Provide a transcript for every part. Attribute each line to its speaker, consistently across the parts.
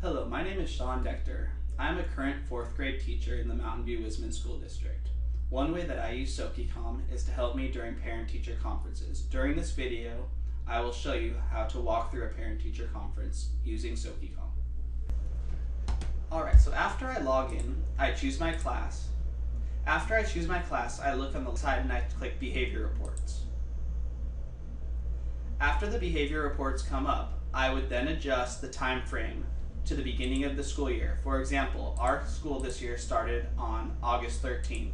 Speaker 1: Hello, my name is Sean Dector. I'm a current 4th grade teacher in the Mountain View Wisman School District. One way that I use Sokikom is to help me during parent-teacher conferences. During this video, I will show you how to walk through a parent-teacher conference using Sokikom. Alright, so after I log in, I choose my class. After I choose my class, I look on the side and I click Behavior Reports. After the behavior reports come up, I would then adjust the time frame to the beginning of the school year. For example, our school this year started on August 13th,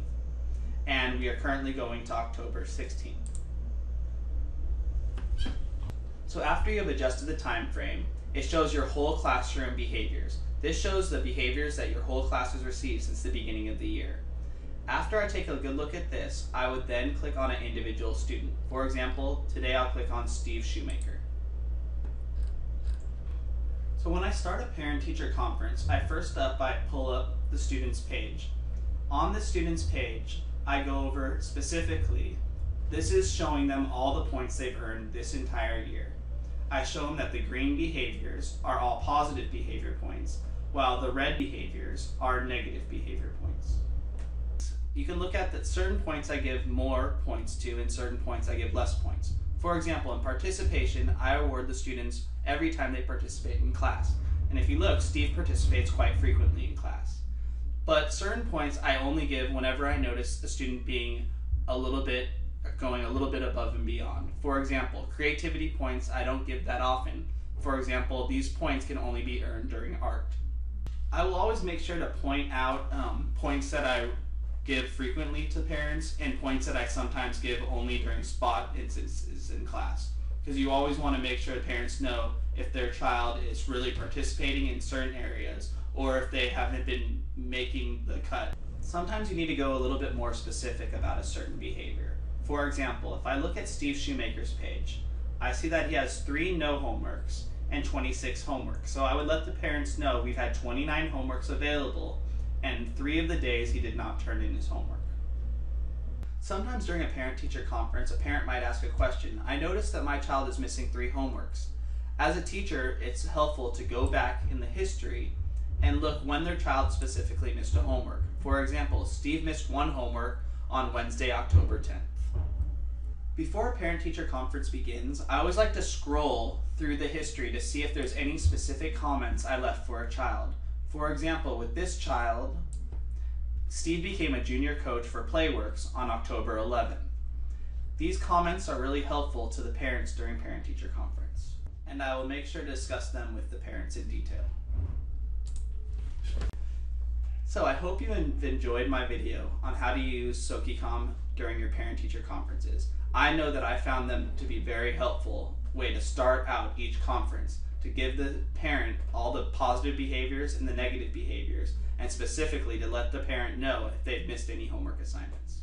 Speaker 1: and we are currently going to October 16th. So after you have adjusted the time frame, it shows your whole classroom behaviors. This shows the behaviors that your whole class has received since the beginning of the year. After I take a good look at this, I would then click on an individual student. For example, today I'll click on Steve Shoemaker. So when I start a parent-teacher conference, I pull up the student's page. On the student's page, I go over specifically, this is showing them all the points they've earned this entire year. I show them that the green behaviors are all positive behavior points, while the red behaviors are negative behavior points. You can look at that certain points I give more points to and certain points I give less points. For example, in participation, I award the students every time they participate in class. And if you look, Steve participates quite frequently in class. But certain points I only give whenever I notice a student going a little bit above and beyond. For example, creativity points I don't give that often. For example, these points can only be earned during art. I will always make sure to point out points that I give frequently to parents and points that I sometimes give only during spot instances in class. Because you always want to make sure parents know if their child is really participating in certain areas or if they haven't been making the cut. Sometimes you need to go a little bit more specific about a certain behavior. For example, if I look at Steve Shoemaker's page, I see that he has 3 no homeworks and 26 homeworks. So I would let the parents know we've had 29 homeworks available and 3 of the days he did not turn in his homework. Sometimes during a parent-teacher conference, a parent might ask a question. I noticed that my child is missing 3 homeworks. As a teacher, it's helpful to go back in the history and look when their child specifically missed a homework. For example, Steve missed 1 homework on Wednesday, October 10th. Before a parent-teacher conference begins, I always like to scroll through the history to see if there's any specific comments I left for a child. For example, with this child, Steve became a junior coach for Playworks on October 11th. These comments are really helpful to the parents during parent-teacher conference, and I will make sure to discuss them with the parents in detail. So I hope you have enjoyed my video on how to use Sokikom during your parent-teacher conferences. I know that I found them to be very helpful way to start out each conference, to give the parent all the positive behaviors and the negative behaviors, and specifically to let the parent know if they've missed any homework assignments.